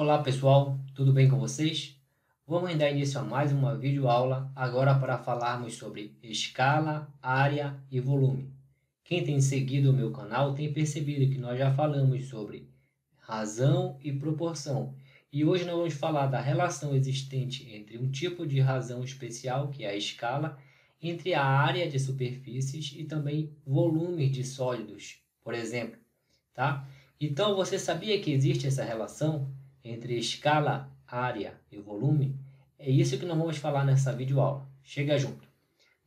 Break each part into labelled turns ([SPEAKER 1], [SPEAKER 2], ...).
[SPEAKER 1] Olá pessoal, tudo bem com vocês? Vamos dar início a mais uma videoaula, agora para falarmos sobre escala, área e volume. Quem tem seguido o meu canal tem percebido que nós já falamos sobre razão e proporção. E hoje nós vamos falar da relação existente entre um tipo de razão especial, que é a escala, entre a área de superfícies e também volumes de sólidos, por exemplo, tá? Então, você sabia que existe essa relação entre escala, área e volume? É isso que nós vamos falar nessa videoaula. Chega junto.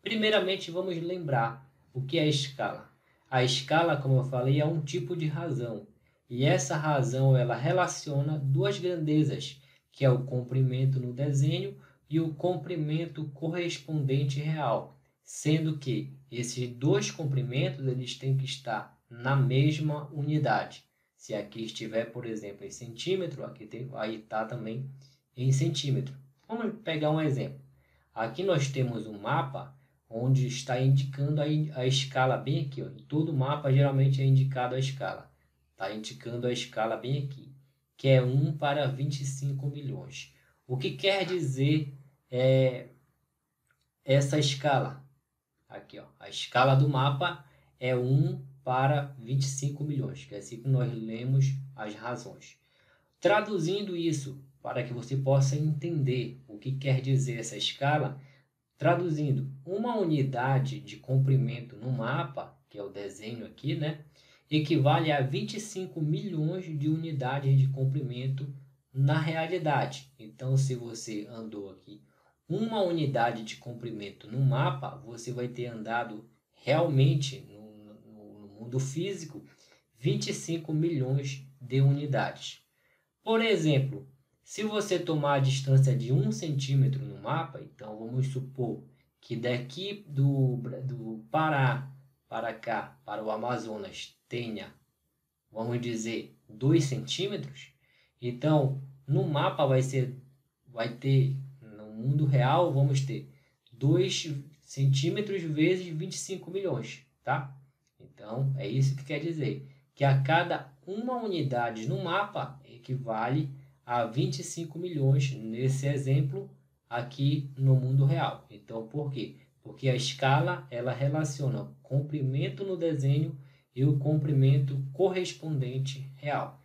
[SPEAKER 1] Primeiramente, vamos lembrar o que é a escala. A escala, como eu falei, é um tipo de razão. E essa razão, ela relaciona duas grandezas, que é o comprimento no desenho e o comprimento correspondente real, sendo que esses dois comprimentos eles têm que estar na mesma unidade. Se aqui estiver, por exemplo, em centímetro, aí está também em centímetro. Vamos pegar um exemplo. Aqui nós temos um mapa onde está indicando a escala bem aqui. Ó. Em todo mapa geralmente é indicado a escala. Está indicando a escala bem aqui, que é 1 para 25 milhões. O que quer dizer essa escala? Aqui, ó, a escala do mapa é 1 para 25 milhões, que é assim que nós lemos as razões. Traduzindo isso para que você possa entender o que quer dizer essa escala, traduzindo, uma unidade de comprimento no mapa, que é o desenho aqui, né, equivale a 25 milhões de unidades de comprimento na realidade. Então, se você andou aqui uma unidade de comprimento no mapa, você vai ter andado realmente no mundo físico 25 milhões de unidades. Por exemplo, se você tomar a distância de 1 centímetro no mapa, então vamos supor que daqui do Pará para cá, para o Amazonas, tenha, vamos dizer, 2 centímetros, então no mapa vai ter, no mundo real, vamos ter 2 centímetros vezes 25 milhões, tá? Então, é isso que quer dizer, que a cada uma unidade no mapa equivale a 25 milhões, nesse exemplo, aqui no mundo real. Então, por quê? Porque a escala, ela relaciona o comprimento no desenho e o comprimento correspondente real.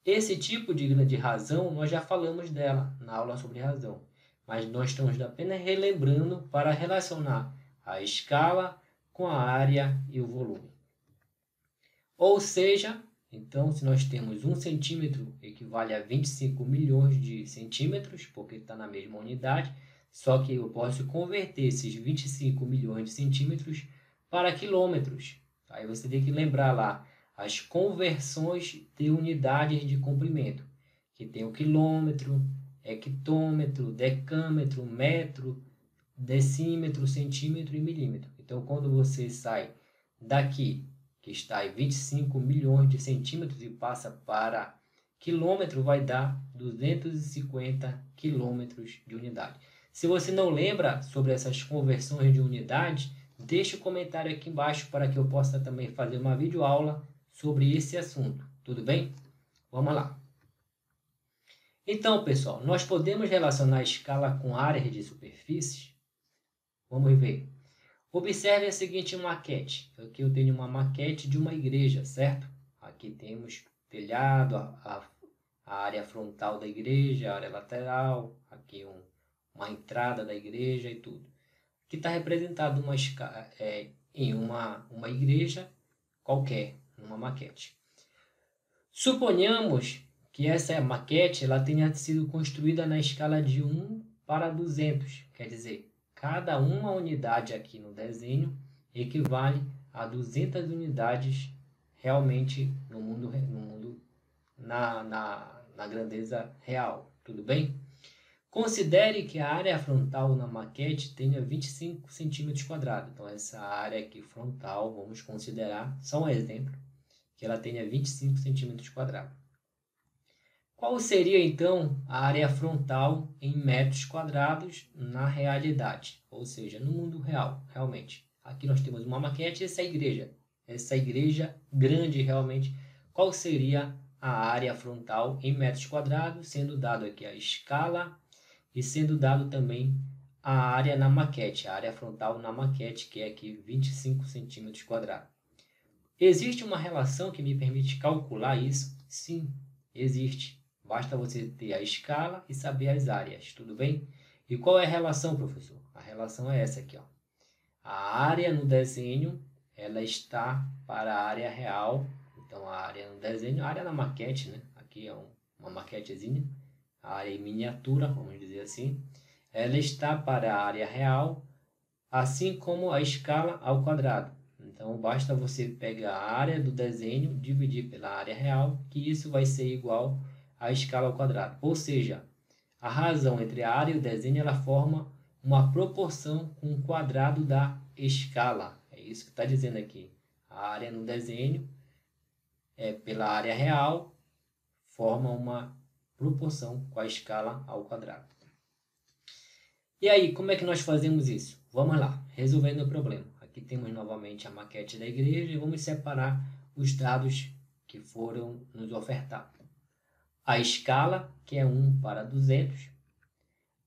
[SPEAKER 1] Esse tipo de razão, nós já falamos dela na aula sobre razão, mas nós estamos apenas relembrando para relacionar a escala com a área e o volume. Ou seja, então, se nós temos 1 centímetro equivale a 25 milhões de centímetros, porque está na mesma unidade, só que eu posso converter esses 25 milhões de centímetros para quilômetros. Aí você tem que lembrar lá as conversões de unidades de comprimento, que tem o quilômetro, hectômetro, decâmetro, metro, decímetro, centímetro e milímetro. Então, quando você sai daqui, que está em 25 milhões de centímetros e passa para quilômetro, vai dar 250 quilômetros de unidade. Se você não lembra sobre essas conversões de unidade, deixe um comentário aqui embaixo para que eu possa também fazer uma videoaula sobre esse assunto. Tudo bem? Vamos lá. Então, pessoal, nós podemos relacionar a escala com áreas de superfície? Vamos ver. Observe a seguinte maquete. Aqui eu tenho uma maquete de uma igreja, certo? Aqui temos telhado, a área frontal da igreja, a área lateral, aqui uma entrada da igreja e tudo. Aqui está representado em uma igreja qualquer, numa maquete. Suponhamos que essa maquete ela tenha sido construída na escala de 1 para 200, quer dizer, cada uma unidade aqui no desenho equivale a 200 unidades realmente na grandeza real. Tudo bem? Considere que a área frontal na maquete tenha 25 centímetros quadrados. Então, essa área aqui frontal, vamos considerar, só um exemplo, que ela tenha 25 centímetros quadrados. Qual seria, então, a área frontal em metros quadrados na realidade? Ou seja, no mundo real, realmente. Aqui nós temos uma maquete e essa igreja grande realmente. Qual seria a área frontal em metros quadrados, sendo dado aqui a escala e sendo dado também a área na maquete, a área frontal na maquete, que é aqui 25 centímetros quadrados. Existe uma relação que me permite calcular isso? Sim, existe. Basta você ter a escala e saber as áreas, tudo bem? E qual é a relação, professor? A relação é essa aqui, ó. A área no desenho, ela está para a área real. Então, a área no desenho, a área na maquete, né? Aqui é uma maquetezinha. A área em miniatura, vamos dizer assim. Ela está para a área real, assim como a escala ao quadrado. Então, basta você pegar a área do desenho, dividir pela área real, que isso vai ser igual à escala ao quadrado. Ou seja, a razão entre a área e o desenho, ela forma uma proporção com o quadrado da escala. É isso que está dizendo aqui. A área no desenho, pela área real, forma uma proporção com a escala ao quadrado. E aí, como é que nós fazemos isso? Vamos lá, resolvendo o problema. Aqui temos novamente a maquete da igreja e vamos separar os dados que foram nos ofertados. A escala, que é 1 para 200.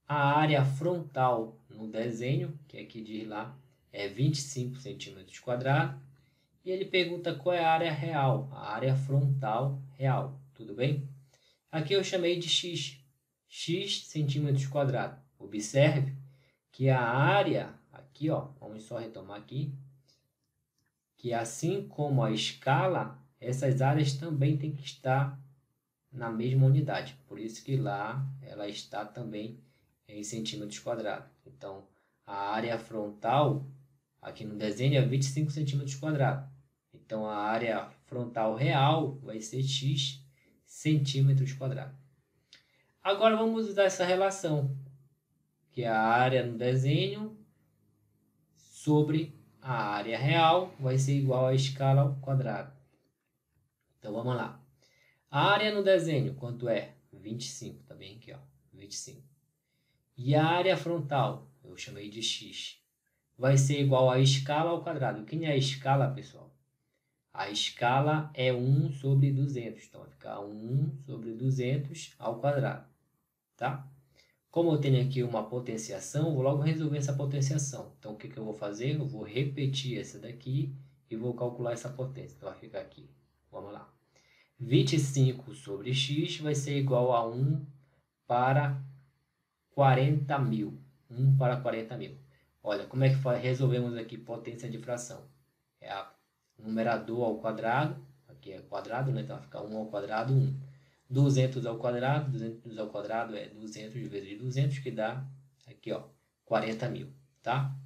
[SPEAKER 1] A área frontal no desenho, que aqui diz lá, é 25 centímetros quadrados. E ele pergunta qual é a área real, a área frontal real, tudo bem? Aqui eu chamei de x centímetros quadrados. Observe que a área, aqui ó, vamos só retomar aqui, que assim como a escala, essas áreas também têm que estar na mesma unidade. Por isso que lá ela está também em centímetros quadrados. Então, a área frontal, aqui no desenho, é 25 centímetros quadrados. Então, a área frontal real vai ser x centímetros quadrados. Agora, vamos usar essa relação, que é a área no desenho sobre a área real vai ser igual à escala ao quadrado. Então, vamos lá. A área no desenho, quanto é? 25, tá bem aqui, ó, 25. E a área frontal, eu chamei de x, vai ser igual à escala ao quadrado. Quem é a escala, pessoal? A escala é 1 sobre 200. Então, vai ficar 1 sobre 200 ao quadrado. Tá? Como eu tenho aqui uma potenciação, eu vou logo resolver essa potenciação. Então, o que eu vou fazer? Eu vou repetir essa daqui e vou calcular essa potência. Então, vai ficar aqui. Vamos lá. 25 sobre x vai ser igual a 1 para 40 mil. 1 para 40 mil. Olha, como é que resolvemos aqui potência de fração? É a numerador ao quadrado. Aqui é quadrado, né? Então vai ficar 1 ao quadrado, 1. 200 ao quadrado. 200 ao quadrado é 200 vezes 200, que dá aqui, ó, 40 mil. Tá?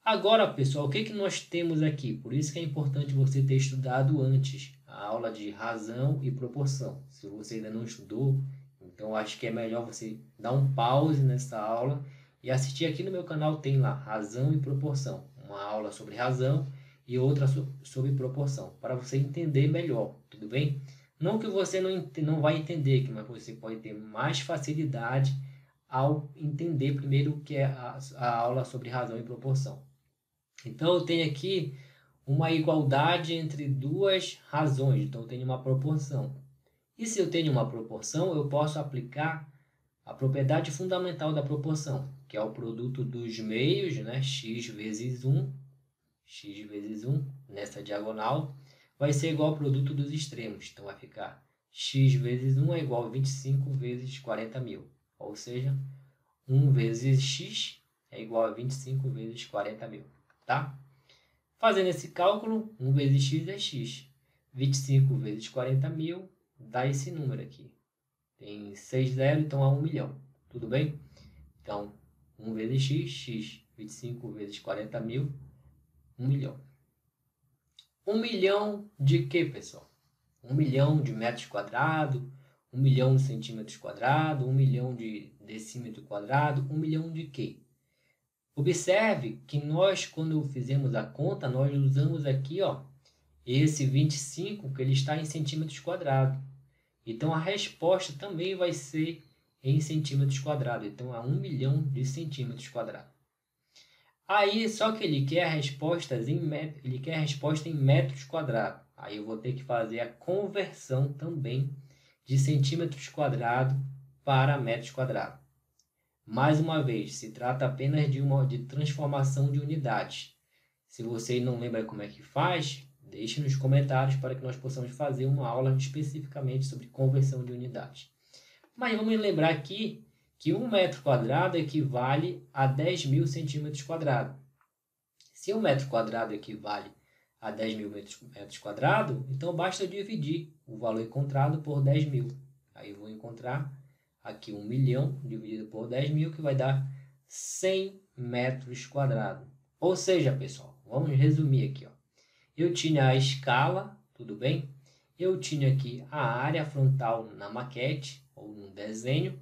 [SPEAKER 1] Agora, pessoal, o que nós temos aqui? Por isso que é importante você ter estudado antes a aula de razão e proporção. Se você ainda não estudou, então acho que é melhor você dar um pause nessa aula e assistir aqui no meu canal, tem lá razão e proporção. Uma aula sobre razão e outra sobre proporção, para você entender melhor, tudo bem? Não que você não vai entender, mas você pode ter mais facilidade ao entender primeiro o que é a aula sobre razão e proporção. Então, eu tenho aqui uma igualdade entre duas razões. Então, eu tenho uma proporção. E se eu tenho uma proporção, eu posso aplicar a propriedade fundamental da proporção, que é o produto dos meios, né? X vezes 1, nessa diagonal, vai ser igual ao produto dos extremos. Então, vai ficar x vezes 1 é igual a 25 vezes 40 mil. Ou seja, 1 vezes x é igual a 25 vezes 40 mil. Tá? Fazendo esse cálculo, 1 vezes x é x. 25 vezes 40 mil dá esse número aqui. Tem 6 zeros, então há 1 milhão. Tudo bem? Então, 1 vezes x, x. 25 vezes 40 mil, 1 milhão. 1 milhão de quê, pessoal? 1 milhão de metros quadrados, 1 milhão de centímetros quadrados, 1 milhão de decímetro quadrado, 1 milhão de quê? Observe que nós, quando fizemos a conta, nós usamos aqui, ó, esse 25, que ele está em centímetros quadrados. Então, a resposta também vai ser em centímetros quadrados. Então, é 1 milhão de centímetros quadrados. Aí, só que ele quer a resposta em metros quadrados. Aí eu vou ter que fazer a conversão também de centímetros quadrados para metros quadrados. Mais uma vez, se trata apenas de transformação de unidades. Se você não lembra como é que faz, deixe nos comentários para que nós possamos fazer uma aula especificamente sobre conversão de unidades. Mas vamos lembrar aqui que 1 metro quadrado equivale a 10.000 centímetros quadrados. Se 1 metro quadrado equivale a 10.000 metros quadrados, então basta dividir o valor encontrado por 10.000. Aí eu vou encontrar aqui 1 milhão dividido por 10.000, que vai dar 100 metros quadrados. Ou seja, pessoal, vamos resumir aqui. Eu tinha a escala, tudo bem? Eu tinha aqui a área frontal na maquete, ou no desenho,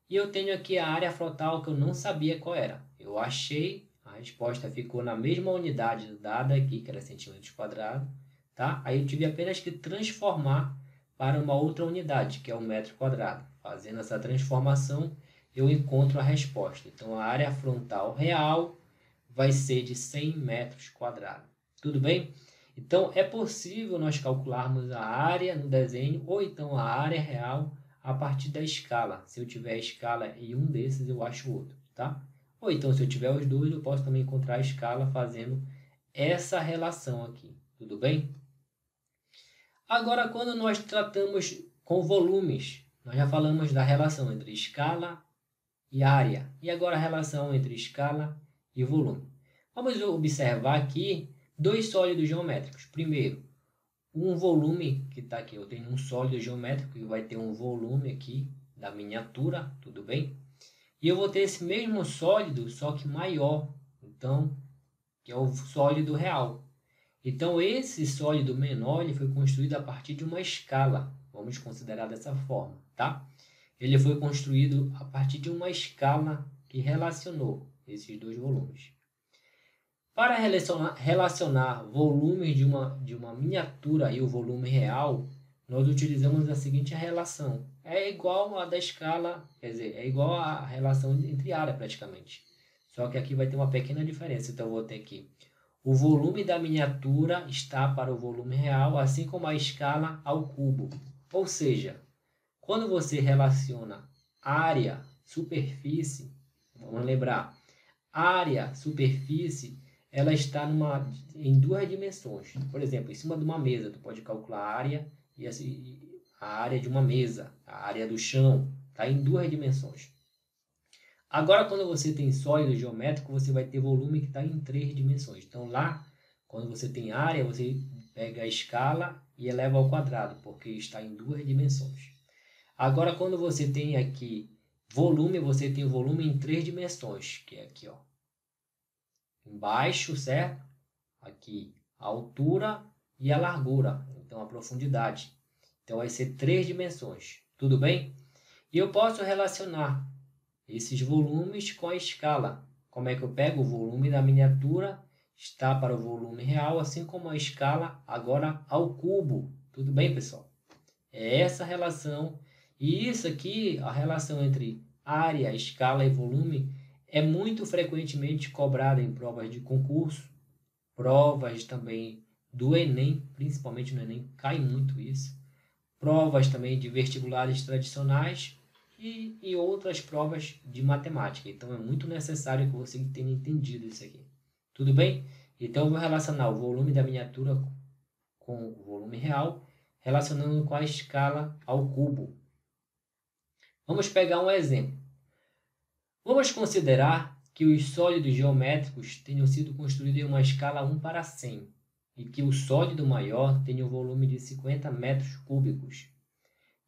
[SPEAKER 1] e eu tenho aqui a área frontal que eu não sabia qual era. Eu achei, a resposta ficou na mesma unidade dada aqui, que era centímetros quadrados, tá? Aí eu tive apenas que transformar para uma outra unidade, que é o metro quadrado. Fazendo essa transformação, eu encontro a resposta. Então, a área frontal real vai ser de 100 metros quadrados. Tudo bem? Então, é possível nós calcularmos a área no desenho ou então a área real a partir da escala. Se eu tiver a escala em um desses, eu acho outro, tá? Ou então, se eu tiver os dois, eu posso também encontrar a escala fazendo essa relação aqui. Tudo bem? Agora, quando nós tratamos com volumes, nós já falamos da relação entre escala e área. E agora a relação entre escala e volume. Vamos observar aqui dois sólidos geométricos. Primeiro, um volume que está aqui. Eu tenho um sólido geométrico que vai ter um volume aqui da miniatura, tudo bem? E eu vou ter esse mesmo sólido, só que maior. Então, que é o sólido real. Então, esse sólido menor ele foi construído a partir de uma escala. Vamos considerar dessa forma, tá? Ele foi construído a partir de uma escala que relacionou esses dois volumes. Para relacionar volumes de uma miniatura e o volume real, nós utilizamos a seguinte relação. É igual a da escala, quer dizer, é igual a relação entre área praticamente. Só que aqui vai ter uma pequena diferença. Então, eu vou ter aqui o volume da miniatura está para o volume real, assim como a escala ao cubo. Ou seja, quando você relaciona área, superfície, vamos lembrar, área, superfície, ela está em duas dimensões. Por exemplo, em cima de uma mesa, tu pode calcular a área e a área de uma mesa, a área do chão, está em duas dimensões. Agora, quando você tem sólido geométrico, você vai ter volume que está em 3 dimensões. Então, lá, quando você tem área, você pega a escala e eleva ao quadrado, porque está em 2 dimensões. Agora, quando você tem aqui volume, você tem o volume em 3 dimensões, que é aqui, ó. Embaixo, certo? Aqui, a altura e a largura, então a profundidade. Então, vai ser 3 dimensões, tudo bem? E eu posso relacionar esses volumes com a escala. Como é que eu pego o volume da miniatura? Está para o volume real, assim como a escala agora ao cubo. Tudo bem, pessoal? É essa relação. E isso aqui, a relação entre área, escala e volume, é muito frequentemente cobrada em provas de concurso, provas também do Enem, principalmente no Enem, cai muito isso. Provas também de vestibulares tradicionais, e outras provas de matemática. Então, é muito necessário que você tenha entendido isso aqui. Tudo bem? Então, eu vou relacionar o volume da miniatura com o volume real, relacionando com a escala ao cubo. Vamos pegar um exemplo. Vamos considerar que os sólidos geométricos tenham sido construídos em uma escala 1 para 100 e que o sólido maior tenha um volume de 50 metros cúbicos.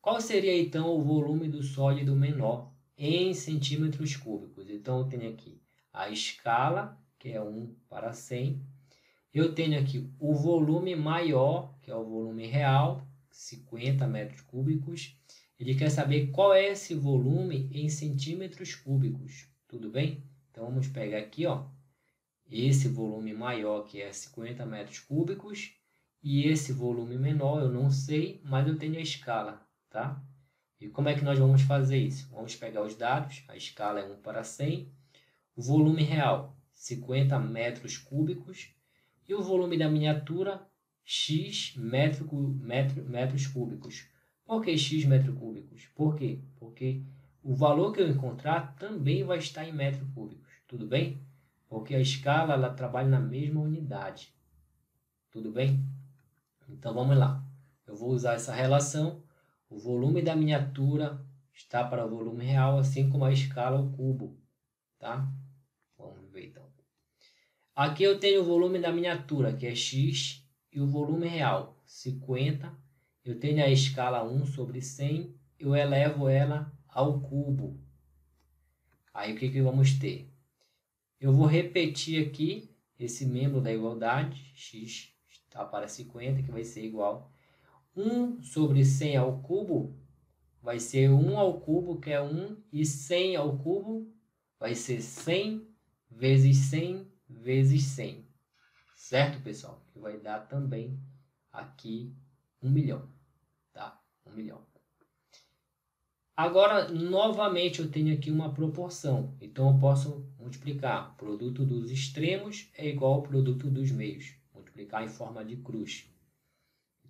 [SPEAKER 1] Qual seria, então, o volume do sólido menor em centímetros cúbicos? Então, eu tenho aqui a escala, que é 1 para 100. Eu tenho aqui o volume maior, que é o volume real, 50 metros cúbicos. Ele quer saber qual é esse volume em centímetros cúbicos. Tudo bem? Então, vamos pegar aqui, ó, esse volume maior, que é 50 metros cúbicos, e esse volume menor, eu não sei, mas eu tenho a escala. Tá? E como é que nós vamos fazer isso? Vamos pegar os dados, a escala é 1 para 100, o volume real, 50 metros cúbicos, e o volume da miniatura, x metros cúbicos. Por que x metros cúbicos? Por quê? Porque o valor que eu encontrar também vai estar em metros cúbicos. Tudo bem? Porque a escala ela trabalha na mesma unidade. Tudo bem? Então vamos lá. Eu vou usar essa relação. O volume da miniatura está para o volume real, assim como a escala ao cubo. Tá? Vamos ver então. Aqui eu tenho o volume da miniatura, que é x, e o volume real, 50. Eu tenho a escala 1 sobre 100, eu elevo ela ao cubo. Aí o que vamos ter? Eu vou repetir aqui esse membro da igualdade, x está para 50, que vai ser igual 1 sobre 100 ao cubo, vai ser 1 ao cubo, que é 1, e 100 ao cubo vai ser 100 vezes 100 vezes 100. Certo, pessoal? Que vai dar também aqui 1 milhão. Tá? 1 milhão. Agora, novamente, eu tenho aqui uma proporção. Então, eu posso multiplicar. Produto dos extremos é igual ao produto dos meios. Multiplicar em forma de cruz.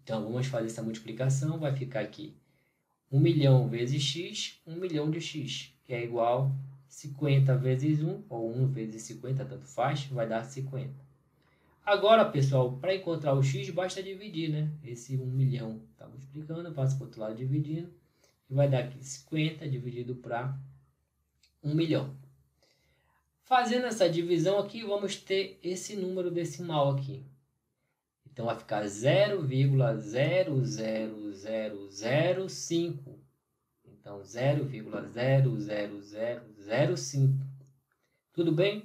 [SPEAKER 1] Então, vamos fazer essa multiplicação. Vai ficar aqui 1 milhão vezes x, 1 milhão de x, que é igual a 50 vezes 1, ou 1 vezes 50, tanto faz, vai dar 50. Agora, pessoal, para encontrar o x, basta dividir, né? Esse 1 milhão está multiplicando, eu passo para o outro lado dividindo, e vai dar aqui 50 dividido para 1 milhão. Fazendo essa divisão aqui, vamos ter esse número decimal aqui. Então, vai ficar 0,00005. Então, 0,00005. Tudo bem?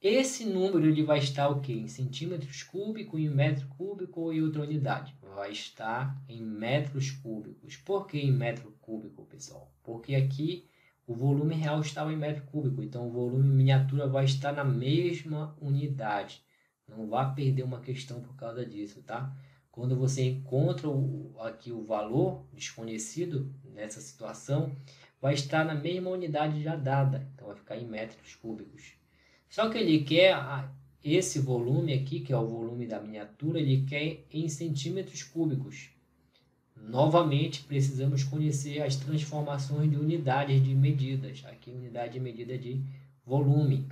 [SPEAKER 1] Esse número ele vai estar o quê? Em centímetros cúbicos, em metro cúbico ou em outra unidade? Vai estar em metros cúbicos. Por que em metro cúbico, pessoal? Porque aqui o volume real estava em metro cúbico. Então, o volume miniatura vai estar na mesma unidade. Não vá perder uma questão por causa disso, tá? Quando você encontra aqui o valor desconhecido nessa situação, vai estar na mesma unidade já dada. Então, vai ficar em metros cúbicos. Só que ele quer esse volume aqui, que é o volume da miniatura, ele quer em centímetros cúbicos. Novamente, precisamos conhecer as transformações de unidades de medidas. Aqui, unidade de medida de volume.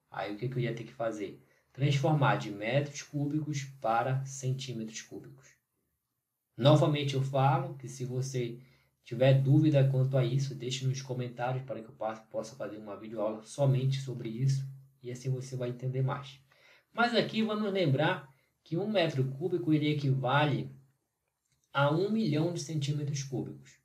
[SPEAKER 1] Aí, o que eu ia ter que fazer? Transformar de metros cúbicos para centímetros cúbicos. Novamente eu falo que se você tiver dúvida quanto a isso, deixe nos comentários para que eu possa fazer uma videoaula somente sobre isso e assim você vai entender mais. Mas aqui vamos lembrar que 1 metro cúbico ele equivale a 1 milhão de centímetros cúbicos.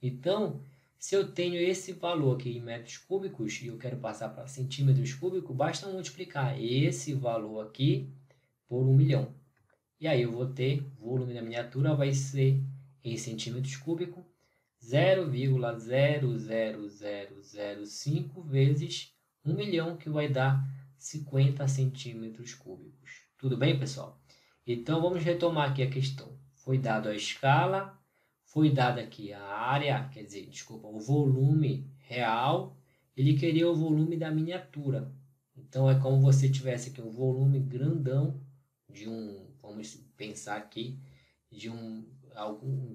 [SPEAKER 1] Então, se eu tenho esse valor aqui em metros cúbicos e eu quero passar para centímetros cúbicos, basta multiplicar esse valor aqui por 1 milhão. E aí eu vou ter, o volume da miniatura vai ser em centímetros cúbicos 0,00005 vezes 1 milhão, que vai dar 50 centímetros cúbicos. Tudo bem, pessoal? Então vamos retomar aqui a questão. Foi dado a escala, foi dada aqui a área, quer dizer, desculpa, o volume real, ele queria o volume da miniatura. Então, é como se você tivesse aqui um volume grandão de vamos pensar aqui, de um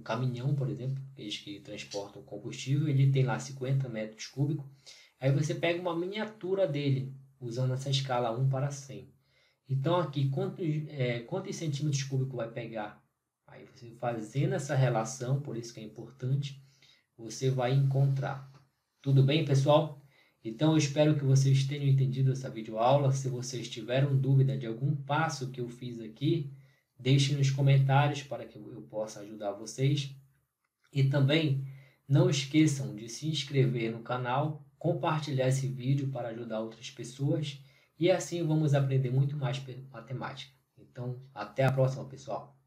[SPEAKER 1] caminhão, por exemplo, aqueles que transportam combustível, ele tem lá 50 metros cúbicos. Aí você pega uma miniatura dele, usando essa escala 1 para 100. Então, aqui, quantos centímetros cúbicos vai pegar? Aí você fazendo essa relação, por isso que é importante, você vai encontrar. Tudo bem, pessoal? Então eu espero que vocês tenham entendido essa videoaula. Se vocês tiveram dúvida de algum passo que eu fiz aqui, deixem nos comentários para que eu possa ajudar vocês. E também não esqueçam de se inscrever no canal, compartilhar esse vídeo para ajudar outras pessoas e assim vamos aprender muito mais matemática. Então, até a próxima, pessoal!